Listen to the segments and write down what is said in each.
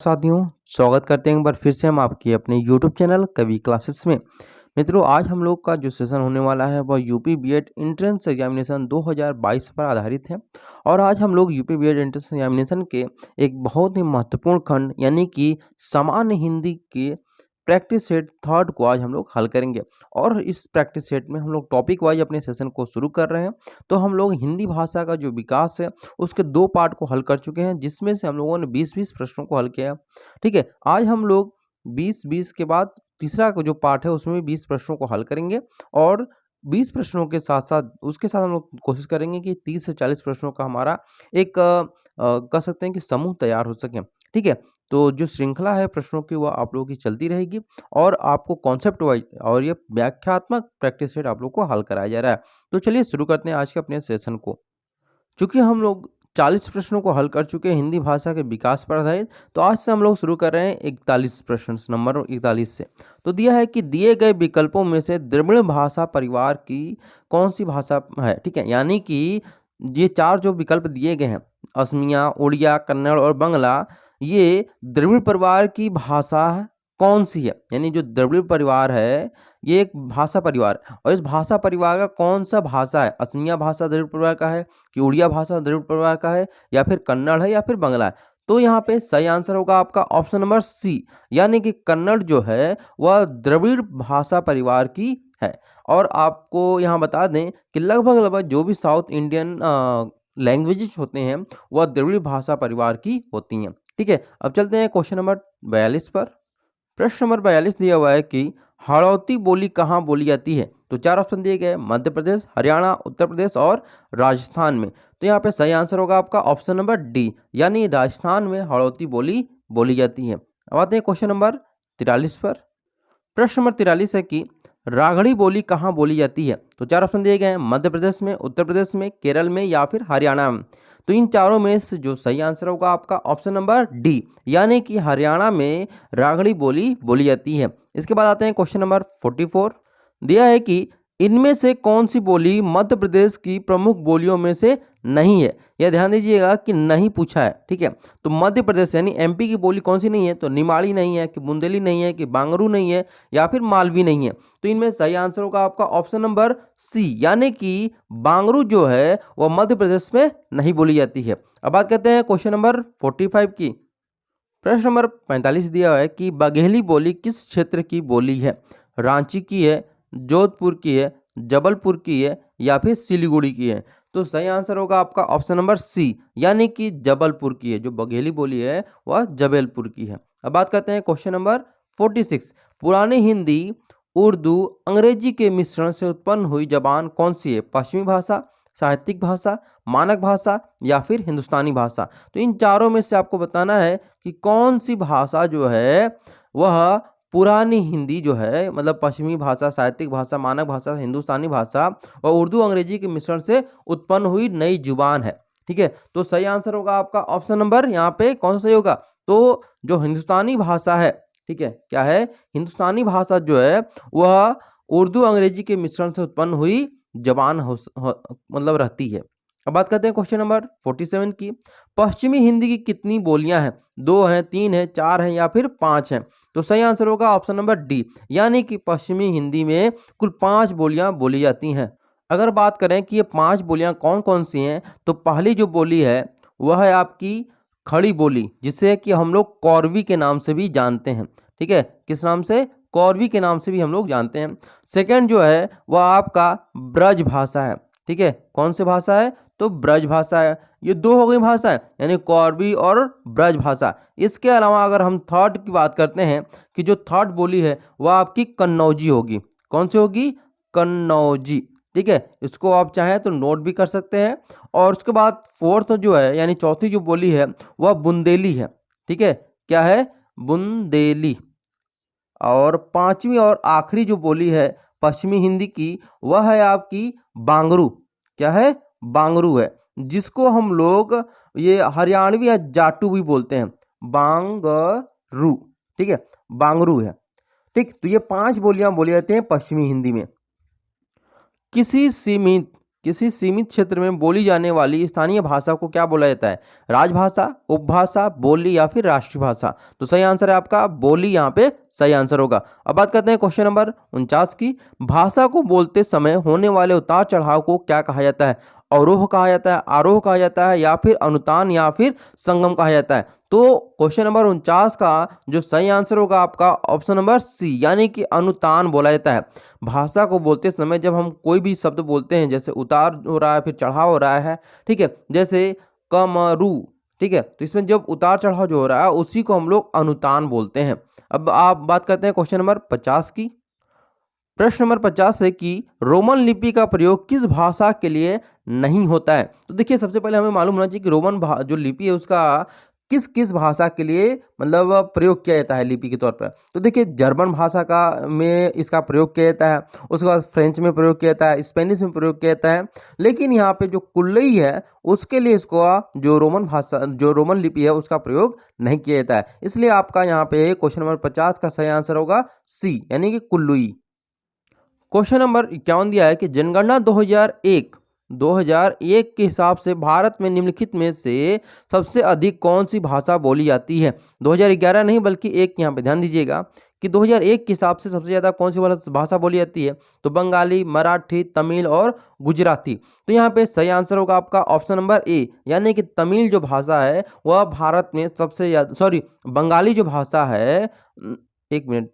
साथियों, स्वागत करते हैं एक बार फिर से हम आपके अपने YouTube चैनल कवि क्लासेस में। मित्रों, आज हम लोग का जो सेशन होने वाला है वह यूपी बीएड एंट्रेंस एग्जामिनेशन 2022 पर आधारित है। और आज हम लोग यूपी बीएड एंट्रेंस एग्जामिनेशन के एक बहुत ही महत्वपूर्ण खंड यानी कि सामान्य हिंदी के प्रैक्टिस सेट थर्ड को आज हम लोग हल करेंगे। और इस प्रैक्टिस सेट में हम लोग टॉपिक वाइज अपने सेशन को शुरू कर रहे हैं। तो हम लोग हिंदी भाषा का जो विकास है उसके 2 पार्ट को हल कर चुके हैं, जिसमें से हम लोगों ने 20-20 प्रश्नों को हल किया। ठीक है, आज हम लोग 20-20 के बाद तीसरा का जो पार्ट है उसमें भी 20 प्रश्नों को हल करेंगे। और 20 प्रश्नों के साथ साथ उसके साथ हम लोग कोशिश करेंगे कि 30 से 40 प्रश्नों का हमारा एक कह सकते हैं कि समूह तैयार हो सके। ठीक है, तो जो श्रृंखला है प्रश्नों की वह आप लोगों की चलती रहेगी और आपको कॉन्सेप्ट वाइज और ये व्याख्यात्मक प्रैक्टिस सेट आप लोग को हल कराया जा रहा है। तो चलिए शुरू करते हैं आज के अपने सेशन को। चूंकि हम लोग 40 प्रश्नों को हल कर चुके हैं हिंदी भाषा के विकास पर आधारित, तो आज से हम लोग शुरू कर रहे हैं 41 प्रश्न, नंबर 41 से। तो दिया है कि दिए गए विकल्पों में से द्रविड़ भाषा परिवार की कौन सी भाषा है। ठीक है, यानी कि ये 4 जो विकल्प दिए गए हैं, असमिया, उड़िया, कन्नड़ और बंगला, ये द्रविड़ परिवार की भाषा कौन सी है। यानी जो द्रविड़ परिवार है ये एक भाषा परिवार है और इस भाषा परिवार का कौन सा भाषा है, असमिया भाषा द्रविड़ परिवार का है कि उड़िया भाषा द्रविड़ परिवार का है या फिर कन्नड़ है या फिर बंगला है। तो यहाँ पे सही आंसर होगा आपका ऑप्शन नंबर सी, यानी कि कन्नड़ जो है वह द्रविड़ भाषा परिवार की है। और आपको यहाँ बता दें कि लगभग जो भी साउथ इंडियन लैंग्वेजेस होते हैं वह द्रविड़ भाषा परिवार की होती हैं। ठीक है, अब चलते हैं क्वेश्चन नंबर 42 पर। प्रश्न नंबर 42 दिया हुआ है कि हाड़ौती बोली कहाँ बोली जाती है। तो 4 ऑप्शन दिए गए, मध्य प्रदेश, हरियाणा, उत्तर प्रदेश और राजस्थान में। तो यहाँ पे सही आंसर होगा आपका ऑप्शन नंबर डी, यानी राजस्थान में हाड़ौती बोली बोली जाती है। अब आते हैं क्वेश्चन नंबर 43 पर। प्रश्न नंबर 43 है कि रागड़ी बोली कहाँ बोली जाती है। तो 4 ऑप्शन दिए गए हैं, मध्य प्रदेश में, उत्तर प्रदेश में, केरल में या फिर हरियाणा में। तो इन चारों में से जो सही आंसर होगा आपका ऑप्शन नंबर डी, यानी कि हरियाणा में रागड़ी बोली बोली जाती है। इसके बाद आते हैं क्वेश्चन नंबर 44। दिया है कि इनमें से कौन सी बोली मध्य प्रदेश की प्रमुख बोलियों में से नहीं है। यह ध्यान दीजिएगा कि नहीं पूछा है। ठीक है, तो मध्य प्रदेश यानी एमपी की बोली कौन सी नहीं है। तो निमाड़ी नहीं है कि बुंदेली नहीं है कि बांगरू नहीं है या फिर मालवी नहीं है। तो इनमें सही आंसर होगा आपका ऑप्शन नंबर सी, यानी कि बांगरू जो है वह मध्य प्रदेश में नहीं बोली जाती है। अब बात करते हैं क्वेश्चन नंबर 45 की। प्रश्न नंबर 45 दिया हुआ है कि बघेली बोली किस क्षेत्र की बोली है। रांची की है, जोधपुर की है, जबलपुर की है या फिर सिलीगुड़ी की है। तो सही आंसर होगा आपका ऑप्शन नंबर सी, यानी कि जबलपुर की है। जो बघेली बोली है वह जबलपुर की है। अब बात करते हैं क्वेश्चन नंबर 46। पुरानी हिंदी, उर्दू, अंग्रेजी के मिश्रण से उत्पन्न हुई जबान कौन सी है। पश्चिमी भाषा, साहित्यिक भाषा, मानक भाषा या फिर हिंदुस्तानी भाषा। तो इन चारों में से आपको बताना है कि कौन सी भाषा जो है वह पुरानी हिंदी जो है, मतलब पश्चिमी भाषा, साहित्यिक भाषा, मानक भाषा, हिंदुस्तानी भाषा और उर्दू अंग्रेजी के मिश्रण से उत्पन्न हुई नई जुबान है। ठीक है, तो सही आंसर होगा आपका ऑप्शन नंबर यहाँ पे कौन सा सही होगा। तो जो हिंदुस्तानी भाषा है, ठीक है, क्या है, हिंदुस्तानी भाषा जो है वह उर्दू अंग्रेजी के मिश्रण से उत्पन्न हुई जबान मतलब रहती है। अब बात करते हैं क्वेश्चन नंबर 47 की। पश्चिमी हिंदी की कितनी बोलियां हैं। 2 हैं, 3 हैं, 4 हैं या फिर 5 हैं। तो सही आंसर होगा ऑप्शन नंबर डी, यानी कि पश्चिमी हिंदी में कुल 5 बोलियां बोली जाती हैं। अगर बात करें कि ये 5 बोलियां कौन कौन सी हैं, तो पहली जो बोली है वह है आपकी खड़ी बोली, जिसे कि हम लोग कौरवी के नाम से भी जानते हैं। ठीक है, किस नाम से, कौरवी के नाम से भी हम लोग जानते हैं। सेकंड जो है वह आपका ब्रज भाषा है। ठीक है, कौन सी भाषा है, तो ब्रज भाषा है। ये 2 हो गई भाषा है, यानी कौरवी और ब्रज भाषा। इसके अलावा अगर हम थर्ड की बात करते हैं कि जो थर्ड बोली है वह आपकी कन्नौजी होगी। कौन सी होगी, कन्नौजी। ठीक है, इसको आप चाहें तो नोट भी कर सकते हैं। और उसके बाद फोर्थ जो है यानी चौथी जो बोली है वह बुंदेली है। ठीक है, क्या है, बुंदेली। और पांचवी और आखिरी जो बोली है पश्चिमी हिंदी की वह है आपकी बांगरू। क्या है, बांगरू है, जिसको हम लोग ये हरियाणवी या जाटू भी बोलते हैं, बांगरू। ठीक है, बांगरू है। ठीक, तो ये 5 बोलियां बोली जाती हैं पश्चिमी हिंदी में। किसी सीमित किसी सीमित क्षेत्र में बोली जाने वाली स्थानीय भाषा को क्या बोला जाता है? राजभाषा, उपभाषा, बोली या फिर राष्ट्रीय भाषा? तो सही आंसर है आपका बोली, यहाँ पे सही आंसर होगा। अब बात करते हैं क्वेश्चन नंबर 49 की। भाषा को बोलते समय होने वाले उतार चढ़ाव को क्या कहा जाता है? अवरोह कहा जाता है, आरोह कहा जाता है, या फिर अनुतान या फिर संगम कहा जाता है? तो क्वेश्चन नंबर 49 का जो सही आंसर होगा आपका ऑप्शन नंबर सी, यानी कि अनुतान बोला जाता है। भाषा को बोलते समय जब हम कोई भी शब्द बोलते हैं, जैसे उतार हो रहा है फिर चढ़ाव हो रहा है, ठीक है, जैसे कमरू, ठीक है, तो इसमें जब उतार चढ़ाव जो हो रहा है उसी को हम लोग अनुतान बोलते हैं। अब आप बात करते हैं क्वेश्चन नंबर 50 की। प्रश्न नंबर 50 है कि रोमन लिपि का प्रयोग किस भाषा के लिए नहीं होता है? तो देखिए, सबसे पहले हमें मालूम होना चाहिए कि रोमन जो लिपि है उसका किस किस भाषा के लिए मतलब प्रयोग किया जाता है लिपि के तौर पर। तो देखिए, जर्मन भाषा का में इसका प्रयोग किया जाता है, उसके बाद फ्रेंच में प्रयोग किया जाता है, स्पेनिश में प्रयोग किया जाता है, लेकिन यहाँ पे जो कुल्लई है उसके लिए इसको जो रोमन लिपि है उसका प्रयोग नहीं किया जाता है। इसलिए आपका यहाँ पे क्वेश्चन नंबर 50 का सही आंसर होगा सी, यानी कि कुल्लुई। क्वेश्चन नंबर 51 दिया है कि जनगणना 2001 के हिसाब से भारत में निम्नलिखित में से सबसे अधिक कौन सी भाषा बोली जाती है? 2011 नहीं बल्कि एक, यहाँ पे ध्यान दीजिएगा कि 2001 के हिसाब से सबसे ज़्यादा कौन सी भाषा बोली जाती है? तो बंगाली, मराठी, तमिल और गुजराती। तो यहाँ पे सही आंसर होगा आपका ऑप्शन नंबर ए, यानी कि तमिल जो भाषा है वह भारत में सबसे ज़्यादा, सॉरी, बंगाली जो भाषा है, एक मिनट,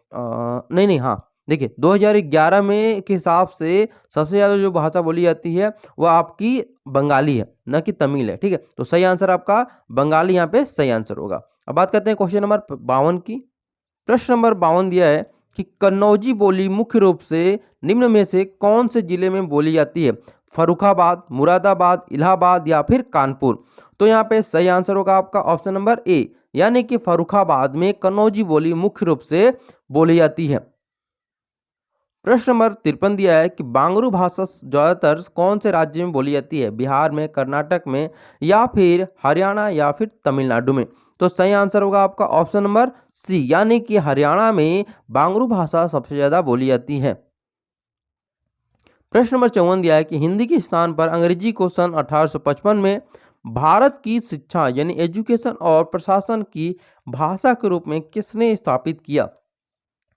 नहीं, हाँ, देखिए 2011 में के हिसाब से सबसे ज़्यादा जो भाषा बोली जाती है वह आपकी बंगाली है, न कि तमिल है, ठीक है। तो सही आंसर आपका बंगाली यहाँ पे सही आंसर होगा। अब बात करते हैं क्वेश्चन नंबर 52 की। प्रश्न नंबर 52 दिया है कि कन्नौजी बोली मुख्य रूप से निम्न में से कौन से जिले में बोली जाती है? फर्रुखाबाद, मुरादाबाद, इलाहाबाद या फिर कानपुर? तो यहाँ पे सही आंसर होगा आपका ऑप्शन नंबर ए, यानी कि फर्रुखाबाद में कन्नौजी बोली मुख्य रूप से बोली जाती है। प्रश्न नंबर 53 दिया है कि बांगरू भाषा ज्यादातर कौन से राज्य में बोली जाती है? बिहार में, कर्नाटक में या फिर हरियाणा या फिर तमिलनाडु में? तो सही आंसर होगा आपका ऑप्शन नंबर सी, यानी कि हरियाणा में बांगरू भाषा सबसे ज्यादा बोली जाती है। प्रश्न नंबर 54 दिया है कि हिंदी के स्थान पर अंग्रेजी को सन 1855 में भारत की शिक्षा यानी एजुकेशन और प्रशासन की भाषा के रूप में किसने स्थापित किया?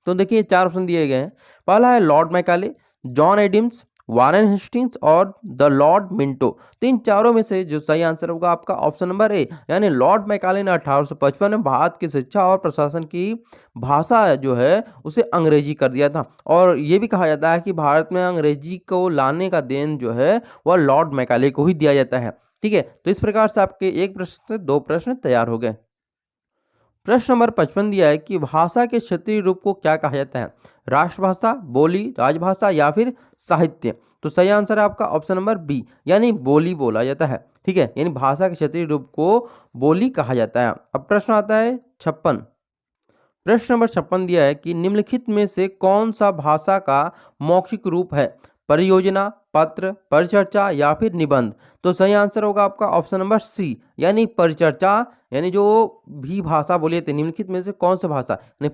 तो देखिए, चार ऑप्शन दिए गए हैं। पहला है Lord Macaulay, John Adams, Warren Hastings और द लॉर्ड मिंटो। तो इन चारों में से जो सही आंसर होगा आपका ऑप्शन नंबर ए, यानी लॉर्ड मैकाले ने 1855 में भारत की शिक्षा और प्रशासन की भाषा जो है उसे अंग्रेजी कर दिया था। और ये भी कहा जाता है कि भारत में अंग्रेजी को लाने का देन जो है वह लॉर्ड मैकाले को ही दिया जाता है, ठीक है। तो इस प्रकार से आपके एक प्रश्न से दो प्रश्न तैयार हो गए। प्रश्न नंबर 55 दिया है कि भाषा के क्षेत्रीय रूप को क्या कहा जाता है? राष्ट्रभाषा, बोली, राजभाषा या फिर साहित्य? तो सही आंसर है आपका ऑप्शन नंबर बी, यानी बोली बोला जाता है, ठीक है, यानी भाषा के क्षेत्रीय रूप को बोली कहा जाता है। अब प्रश्न आता है 56। प्रश्न नंबर 56 दिया है कि निम्नलिखित में से कौन सा भाषा का मौखिक रूप है? परियोजना, पत्र, परिचर्चा या फिर निबंध? तो सही आंसर होगा आपका ऑप्शन नंबर सी, यानी परिचर्चा, यानी जो भी भाषा बोली थी निम्नलिखित में से कौन सा भाषा, यानी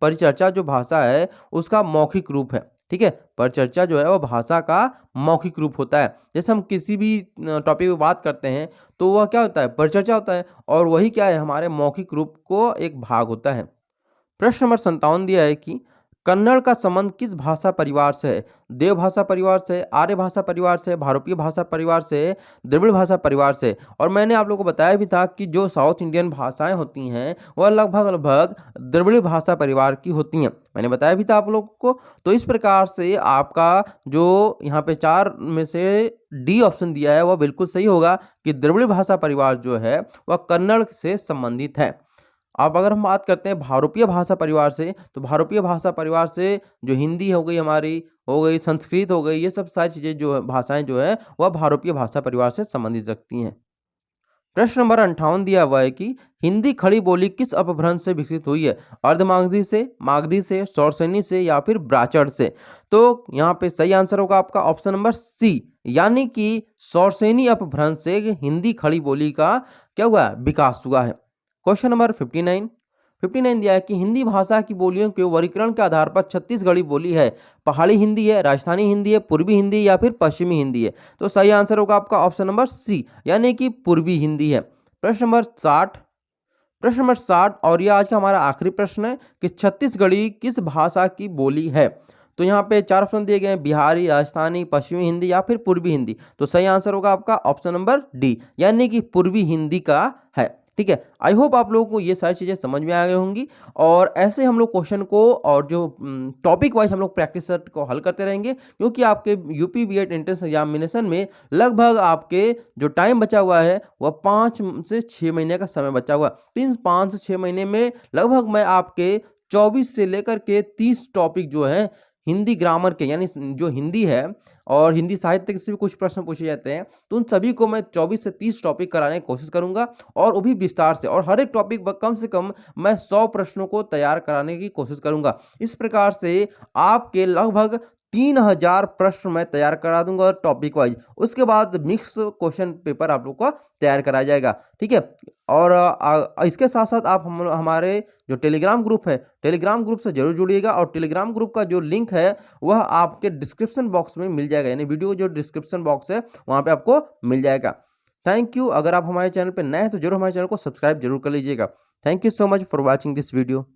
परिचर्चा जो भाषा है उसका मौखिक रूप है, ठीक है। परिचर्चा जो है वो भाषा का मौखिक रूप होता है। जैसे हम किसी भी टॉपिक पे बात करते हैं तो वह क्या होता है? परिचर्चा होता है, और वही क्या है? हमारे मौखिक रूप को एक भाग होता है। प्रश्न नंबर 57 दिया है कि कन्नड़ का संबंध किस भाषा परिवार से है? देव भाषा परिवार से, आर्य भाषा परिवार से, भारतीय भाषा परिवार से, द्रविड़ भाषा परिवार से? और मैंने आप लोगों को बताया भी था कि जो साउथ इंडियन भाषाएं होती हैं वह लगभग द्रविड़ भाषा परिवार की होती हैं, मैंने बताया भी था आप लोगों को। तो इस प्रकार से आपका जो यहाँ पे चार में से डी ऑप्शन दिया है वह बिल्कुल सही होगा कि द्रविड़ भाषा परिवार जो है वह कन्नड़ से संबंधित है। अब अगर हम बात करते हैं भारतीय भाषा परिवार से, तो भारतीय भाषा परिवार से जो हिंदी हो गई, हमारी हो गई, संस्कृत हो गई, ये सब सारी चीज़ें जो है, भाषाएं जो है वह भारतीय भाषा परिवार से संबंधित रखती हैं। प्रश्न नंबर 58 दिया हुआ है कि हिंदी खड़ी बोली किस अपभ्रंश से विकसित हुई है? अर्धमागधी से, मागधी से, शौरसेनी से या फिर ब्राचड़ से? तो यहाँ पे सही आंसर होगा आपका ऑप्शन नंबर सी, यानी कि शौरसेनी अपभ्रंश से हिंदी खड़ी बोली का क्या हुआ? विकास हुआ है। Question number 59। 59 दिया है कि हिंदी भाषा की बोलियों के वर्गीकरण के आधार पर छत्तीसगढ़ी बोली है। पहाड़ी हिंदी है, राजस्थानी हिंदी है, पूर्वी हिंदी या फिर पश्चिमी हिंदी है। तो सही आंसर होगा आपका ऑप्शन नंबर सी, यानी कि पूर्वी हिंदी है। प्रश्न नंबर 60 और ये आज का हमारा आखिरी प्रश्न है कि छत्तीसगढ़ी किस भाषा की बोली है। तो यहाँ पे 4 ऑप्शन दिए गए हैं, बिहारी, राजस्थानी, पश्चिमी हिंदी या फिर पूर्वी हिंदी। तो सही आंसर होगा आपका ऑप्शन नंबर डी, यानी कि पूर्वी हिंदी का है। ठीक है, आई होप आप लोगों को ये सारी चीज़ें समझ में आ गई होंगी। और ऐसे हम लोग क्वेश्चन को और जो टॉपिक वाइज हम लोग प्रैक्टिस सेट को हल करते रहेंगे, क्योंकि आपके यूपी बीएड एंट्रेंस एग्जामिनेशन में लगभग आपके जो टाइम बचा हुआ है वह 5 से 6 महीने का समय बचा हुआ है। तो इन 5 से 6 महीने में लगभग मैं आपके 24 से लेकर के 30 टॉपिक जो है हिंदी ग्रामर के, यानी जो हिंदी है और हिंदी साहित्य से भी कुछ प्रश्न पूछे जाते हैं, तो उन सभी को मैं 24 से 30 टॉपिक कराने की कोशिश करूंगा, और वो भी विस्तार से। और हर एक टॉपिक पर कम से कम मैं 100 प्रश्नों को तैयार कराने की कोशिश करूंगा। इस प्रकार से आपके लगभग 3000 प्रश्न मैं तैयार करा दूंगा टॉपिक वाइज। उसके बाद मिक्स क्वेश्चन पेपर आप लोग का तैयार कराया जाएगा। ठीक है, और इसके साथ साथ आप हमारे जो टेलीग्राम ग्रुप है, टेलीग्राम ग्रुप से जरूर जुड़िएगा। और टेलीग्राम ग्रुप का जो लिंक है वह आपके डिस्क्रिप्शन बॉक्स में मिल जाएगा, यानी वीडियो जो डिस्क्रिप्शन बॉक्स है वहाँ पे आपको मिल जाएगा। Thank you. अगर आप हमारे चैनल पर नए हैं तो जरूर हमारे चैनल को सब्सक्राइब जरूर कर लीजिएगा। Thank you so much for watching this video.